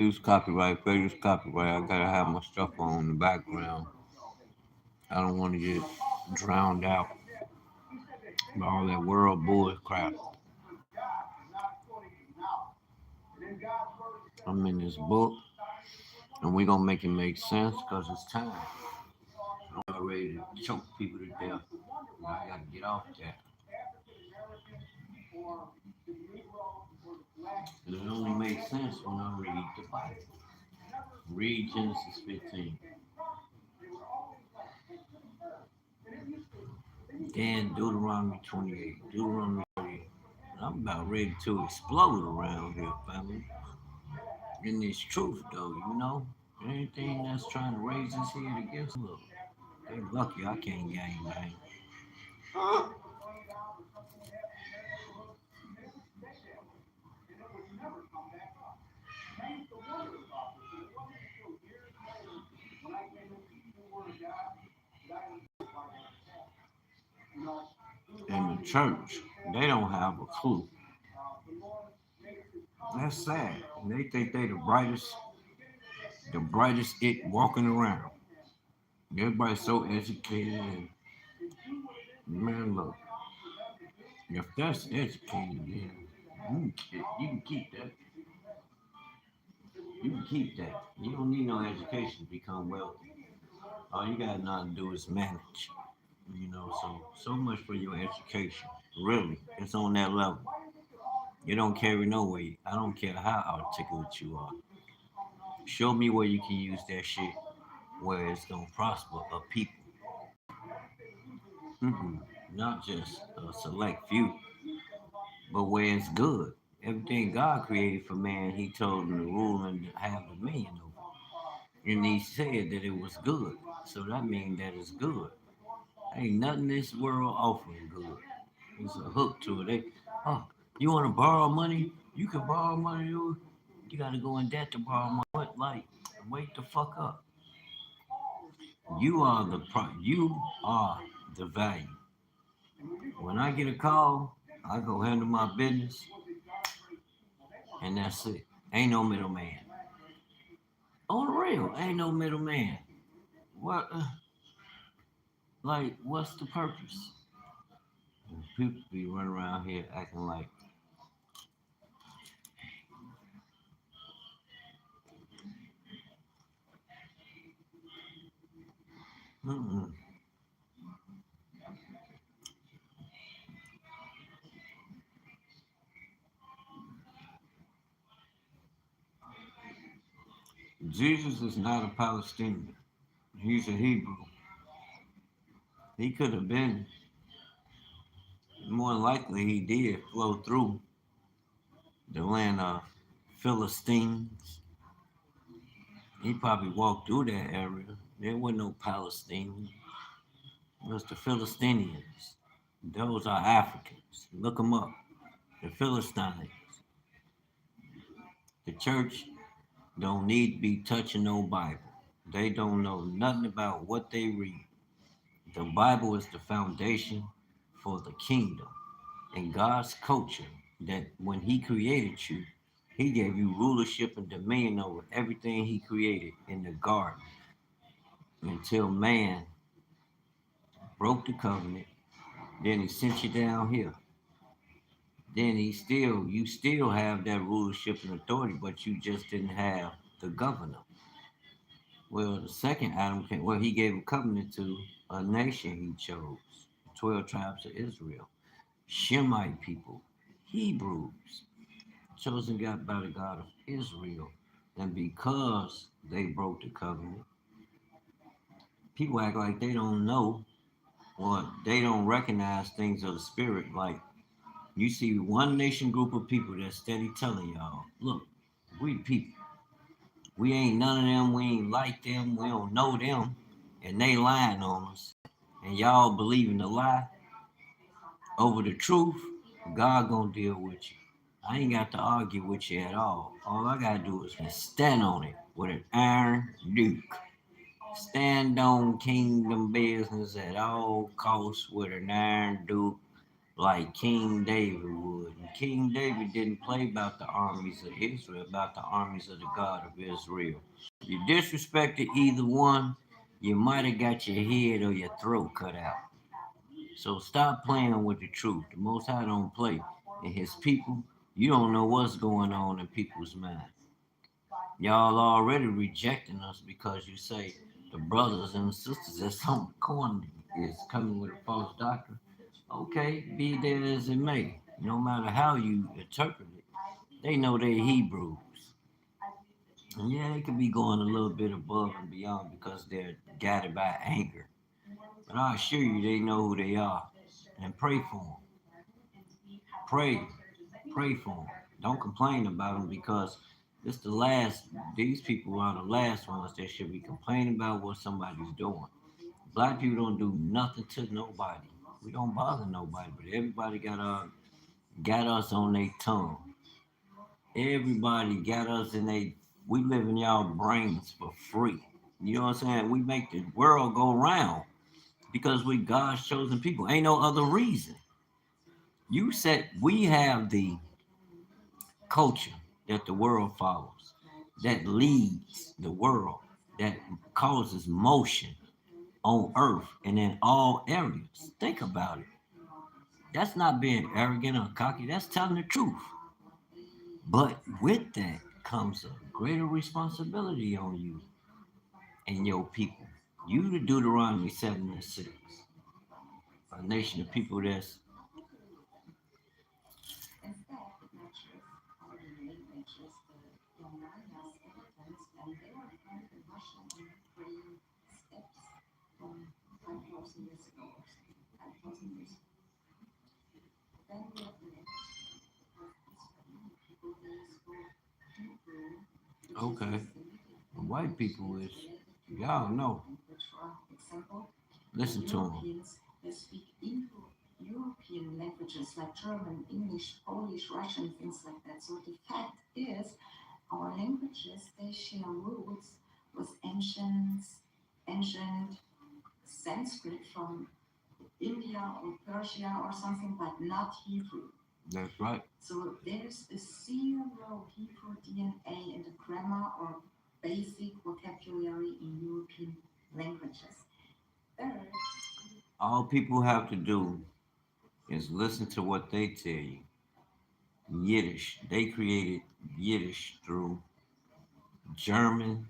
use copyright, fair use copyright. I gotta have my stuff on in the background. I don't want to get drowned out by all that world bull crap. I'm in this book, and we gonna make it make sense because it's time. I'm ready to choke people to death. I gotta get off that. It only makes sense when I read the Bible. Read Genesis 15. Then Deuteronomy 28. Deuteronomy 30. I'm about ready to explode around here, family. In this truth, though, you know, anything that's trying to raise his head against them, look, they lucky I can't gang bang. In the church, they don't have a clue. That's sad. They think they the brightest it walking around. Everybody's so educated and man, look, if that's educated, then you can keep that. You can keep that. You don't need no education to become wealthy. All you gotta know how to do is manage. You know, so much for your education. Really, it's on that level. You don't carry no weight. I don't care how articulate you are. Show me where you can use that shit where it's gonna prosper a people. Mm-mm. Not just a select few, but where it's good. Everything God created for man, He told him to rule and have dominion over. And He said that it was good. So that means that it's good. Ain't nothing this world offering good. There's a hook to it. Oh, you want to borrow money? You can borrow money. You got to go in debt to borrow money. What? Like, wake the fuck up. You are the value. When I get a call, I go handle my business, and that's it. Ain't no middleman. On the real, ain't no middleman. What? Like, what's the purpose? People be running around here acting like, mm-mm. Jesus is not a Palestinian. He's a Hebrew. He could have been, more likely, he did flow through the land of Philistines. He probably walked through that area. There were no Palestinians. It was the Philistinians. Those are Africans. Look them up. The Philistines. The church don't need to be touching no Bible. They don't know nothing about what they read. The Bible is the foundation for the kingdom and God's culture that when He created you, He gave you rulership and dominion over everything He created in the garden until man broke the covenant. Then He sent you down here. Then you still have that rulership and authority, but you just didn't have the governor. Well, the second Adam came, well, he gave a covenant to a nation he chose, 12 tribes of Israel, Shemite people, Hebrews, chosen God by the God of Israel. And because they broke the covenant, people act like they don't know or they don't recognize things of the spirit. Like you see one nation group of people that's steady telling y'all, look, we people. We ain't none of them. We ain't like them. We don't know them. And they lying on us. And y'all believing the lie over the truth. God gonna deal with you. I ain't got to argue with you at all. All I gotta do is stand on it with an iron duke. Stand on kingdom business at all costs with an iron duke like King David would. And King David didn't play about the armies of Israel, about the armies of the God of Israel. You disrespected either one, you might have got your head or your throat cut out. So stop playing with the truth. The Most High don't play. And his people, you don't know what's going on in people's minds. Y'all already rejecting us because you say the brothers and sisters that's on the corner is coming with a false doctrine. Okay, be there as it may. No matter how you interpret it, they know they're Hebrews. And yeah, they could be going a little bit above and beyond because they're guided by anger. But I assure you, they know who they are. And pray for them. Pray. Pray for them. Don't complain about them because it's the last, these people are the last ones that should be complaining about what somebody's doing. Black people don't do nothing to nobody. We don't bother nobody, but everybody got us on their tongue. Everybody got us in they. We live in y'all brains for free. You know what I'm saying? We make the world go round because we God's chosen people. Ain't no other reason. You said we have the culture that the world follows, that leads the world, that causes motion on earth and in all areas. Think about it. That's not being arrogant or cocky, that's telling the truth. But with that comes a greater responsibility on you and your people. You the Deuteronomy 7 and 6. A nation of people that's okay. The white people is, y'all know. Listen to them. They speak Indo-European languages like German, English, Polish, Russian, things like that. So the fact is, our languages they share roots with ancient Sanskrit from India or Persia or something, but not Hebrew. That's right. So there's a zero Hebrew DNA in the grammar or basic vocabulary in European languages. Third, all people have to do is listen to what they tell you. Yiddish. They created Yiddish through German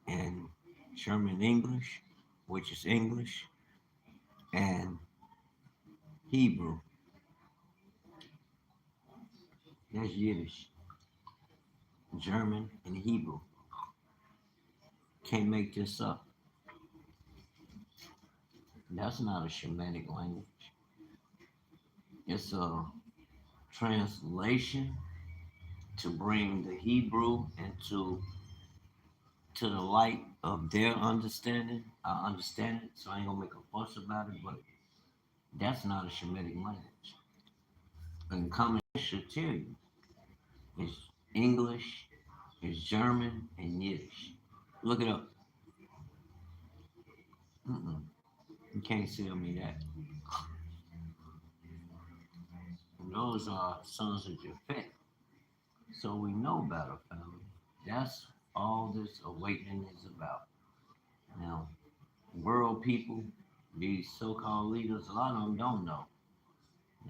and German English, which is English, and Hebrew. That's Yiddish. German and Hebrew. Can't make this up. That's not a Shemitic language. It's a translation to bring the Hebrew into to the light of their understanding. I understand it, so I ain't gonna make a fuss about it, but that's not a Shemitic language. And common should tell you it's English, it's German, and Yiddish. Look it up. Mm-mm. You can't tell me that. And those are sons of Japhet. So we know better, family. That's all this awakening is about. Now, world people, these so-called leaders, a lot of them don't know.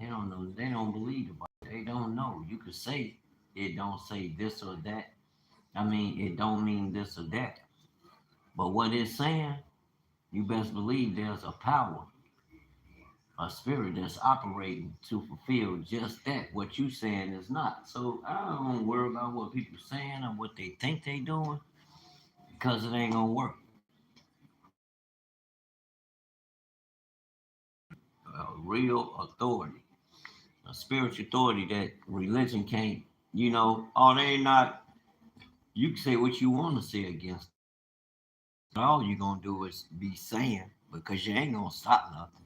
They don't know. They don't believe the Bible. They don't know. You could say it don't say this or that. I mean, it don't mean this or that. But what it's saying, you best believe there's a power, a spirit that's operating to fulfill just that. What you saying is not. So I don't worry about what people saying or what they think they doing because it ain't gonna work. A real authority, a spiritual authority that religion can't. Oh, they not. You can say what you want to say against. All you gonna do is be saying because you ain't gonna stop nothing.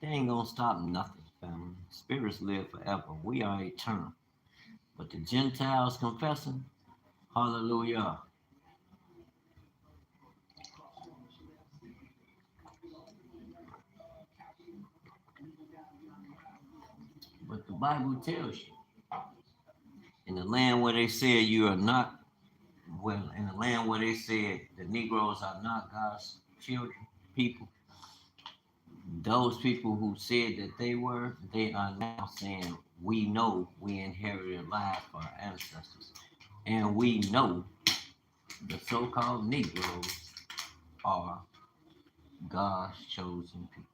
They ain't gonna stop nothing, family. Spirits live forever. We are eternal. But the Gentiles confessing, hallelujah. Bible tells you. In the land where they said you are not, well, in the land where they said the Negroes are not God's children, people, those people who said that they were, they are now saying, we know we inherited life from our ancestors. And we know the so called Negroes are God's chosen people.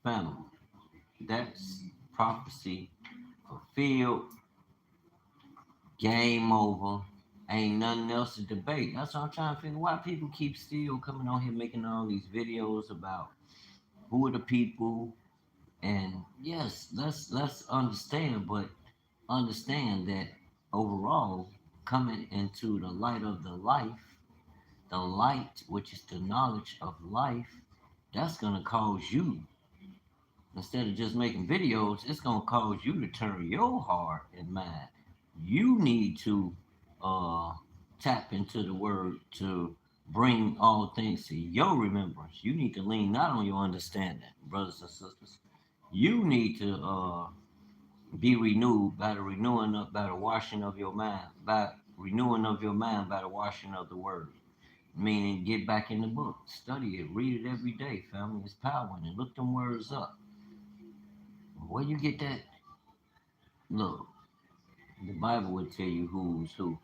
Family, that's prophecy fulfilled, game over. Ain't nothing else to debate. That's what I'm trying to figure why people keep still coming on here making all these videos about who are the people. And yes, let's understand, but understand that overall, coming into the light of the light, which is the knowledge of life, that's gonna cause you, instead of just making videos, it's gonna cause you to turn your heart and mind. You need to uh tap into the word to bring all things to your remembrance. You need to lean not on your understanding, brothers and sisters. You need to be renewed by the renewing of by the washing of your mind, by renewing of your mind by the washing of the word. Meaning get back in the book, study it, read it every day, family. It's power in it. Look them words up. Where you get that? Look, the Bible would tell you who's who.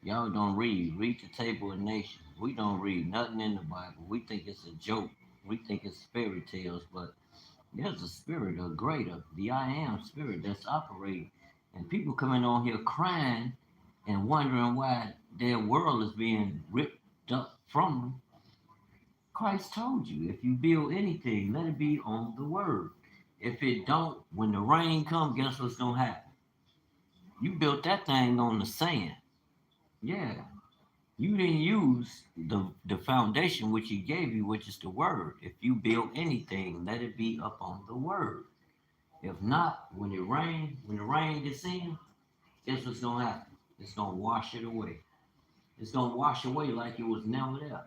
Y'all don't read. Read the Table of Nations. We don't read nothing in the Bible. We think it's a joke. We think it's fairy tales, but there's a spirit, a greater, the I am spirit that's operating. And people coming on here crying and wondering why their world is being ripped up from them. Christ told you, if you build anything, let it be on the word. If it don't, when the rain comes, guess what's gonna happen? You built that thing on the sand. Yeah. You didn't use the foundation which he gave you, which is the word. If you build anything, let it be upon the word. If not, when the rain gets in, guess what's gonna happen? It's gonna wash it away. It's gonna wash away like it was never there.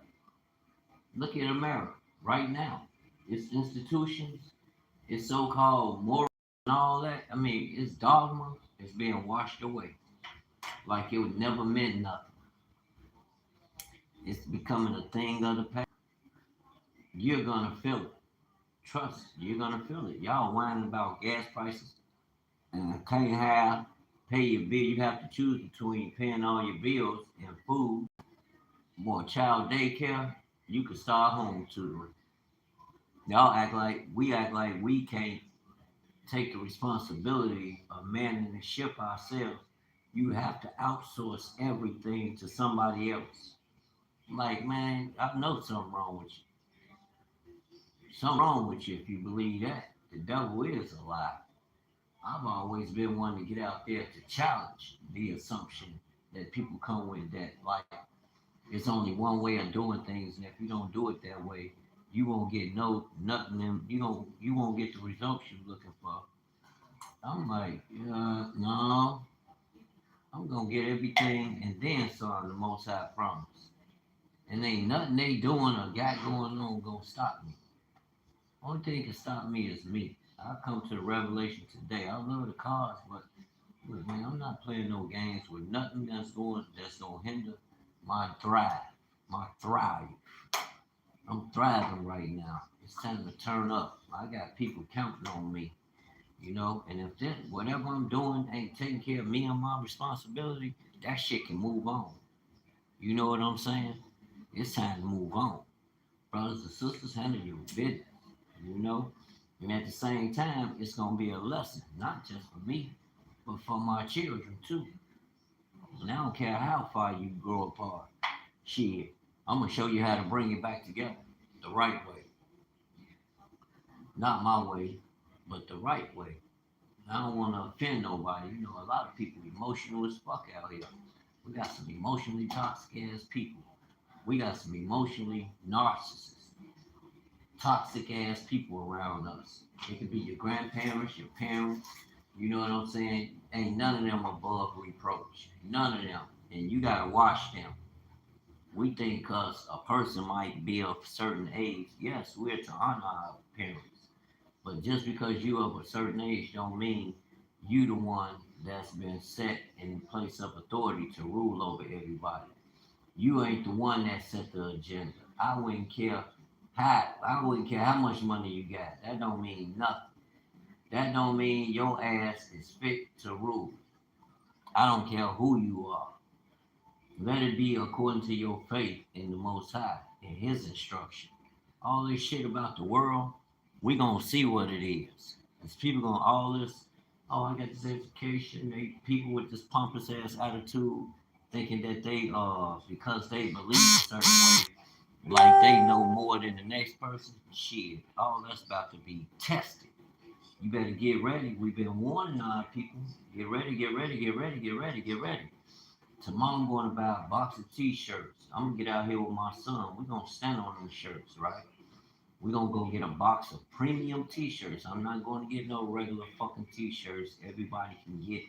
Look at America right now. Its institutions, its so-called moral and all that. I mean, its dogma is being washed away like it would never meant nothing. It's becoming a thing of the past. You're gonna feel it. Trust, you're gonna feel it. Y'all whining about gas prices and can't have pay your bill. You have to choose between paying all your bills and food, more child daycare. You could start home tutoring. Y'all act like we can't take the responsibility of manning the ship ourselves. You have to outsource everything to somebody else. Like, man, I know something wrong with you. Something wrong with you if you believe that. The devil is a lie. I've always been one to get out there to challenge the assumption that people come with that like it's only one way of doing things, and if you don't do it that way, you won't get no nothing. You won't get the results you're looking for. I'm like, no, I'm gonna get everything and then some. The Most High promise, and ain't nothing they doing or got going on gonna stop me. Only thing can stop me is me. I come to the revelation today. I love the cars, but look, man, I'm not playing no games with nothing that's gonna hinder my thrive. I'm thriving right now. It's time to turn up. I got people counting on me, and if that whatever I'm doing ain't taking care of me and my responsibility, that shit can move on. You know what I'm saying? It's time to move on. Brothers and sisters, handle your business, you know? And at the same time, it's gonna be a lesson, not just for me, but for my children too. And I don't care how far you grow apart. Shit, I'm gonna show you how to bring it back together the right way. Not my way, but the right way. I don't want to offend nobody. A lot of people emotional as fuck out here. We got some emotionally toxic ass people. We got some emotionally narcissists, toxic ass people around us. It could be your grandparents, your parents. You know what I'm saying? Ain't none of them above reproach. None of them. And you gotta watch them. We think because a person might be of a certain age, yes, we're to honor our parents. But just because you of a certain age don't mean you the one that's been set in place of authority to rule over everybody. You ain't the one that set the agenda. I wouldn't care how much money you got. That don't mean nothing. That don't mean your ass is fit to rule. I don't care who you are. Let it be according to your faith in the Most High and His instruction. All this shit about the world, we gonna see what it is. Cause people gonna all this, oh, I got this education. They people with this pompous ass attitude, thinking that they because they believe a certain way, like they know more than the next person. Shit, all that's about to be tested. You better get ready. We've been warning our people. Get ready, get ready, get ready, get ready, get ready. Tomorrow I'm going to buy a box of t-shirts. I'm gonna get out here with my son. We're gonna stand on them shirts, right? We're gonna go get a box of premium t-shirts. I'm not going to get no regular fucking t-shirts everybody can get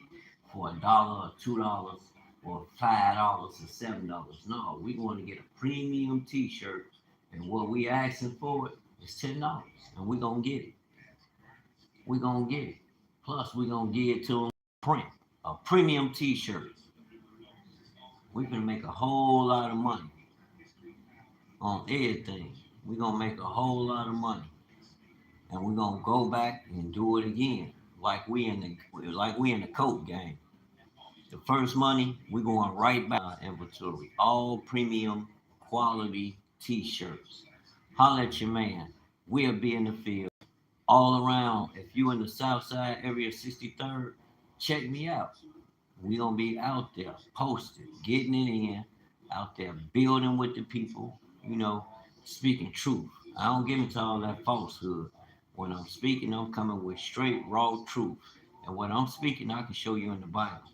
for $1 or $2 or $5 or $7. No, we're going to get a premium t-shirt, and what we asking for it is $10, and we're gonna get it. We're gonna get it. Plus, we're gonna give it to them print a premium t-shirt. We can make a whole lot of money on everything. We're gonna make a whole lot of money, and we're gonna go back and do it again, like we in the coat game. The first money, we're going right back our inventory, all premium quality t-shirts. Holla at your man. We'll be in the field all around. If you in the South Side area, 63rd, check me out. We gonna be out there posted, getting it in, out there building with the people, speaking truth. I don't get into all that falsehood. When I'm speaking, I'm coming with straight, raw truth. And what I'm speaking, I can show you in the Bible.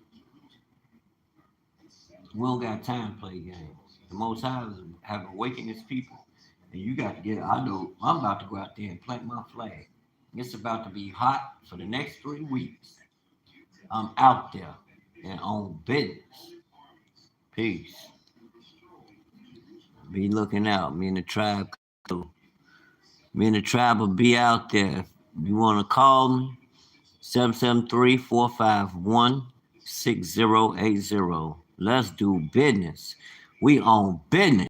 We don't got time to play games. The Most High have awakened His people, and you got to get it. I know I'm about to go out there and plant my flag. It's about to be hot for the next 3 weeks. I'm out there and on business. Peace. Be looking out. Me and the tribe. Me and the tribe will be out there. If you want to call me, 773-451-6080. Let's do business. We on business.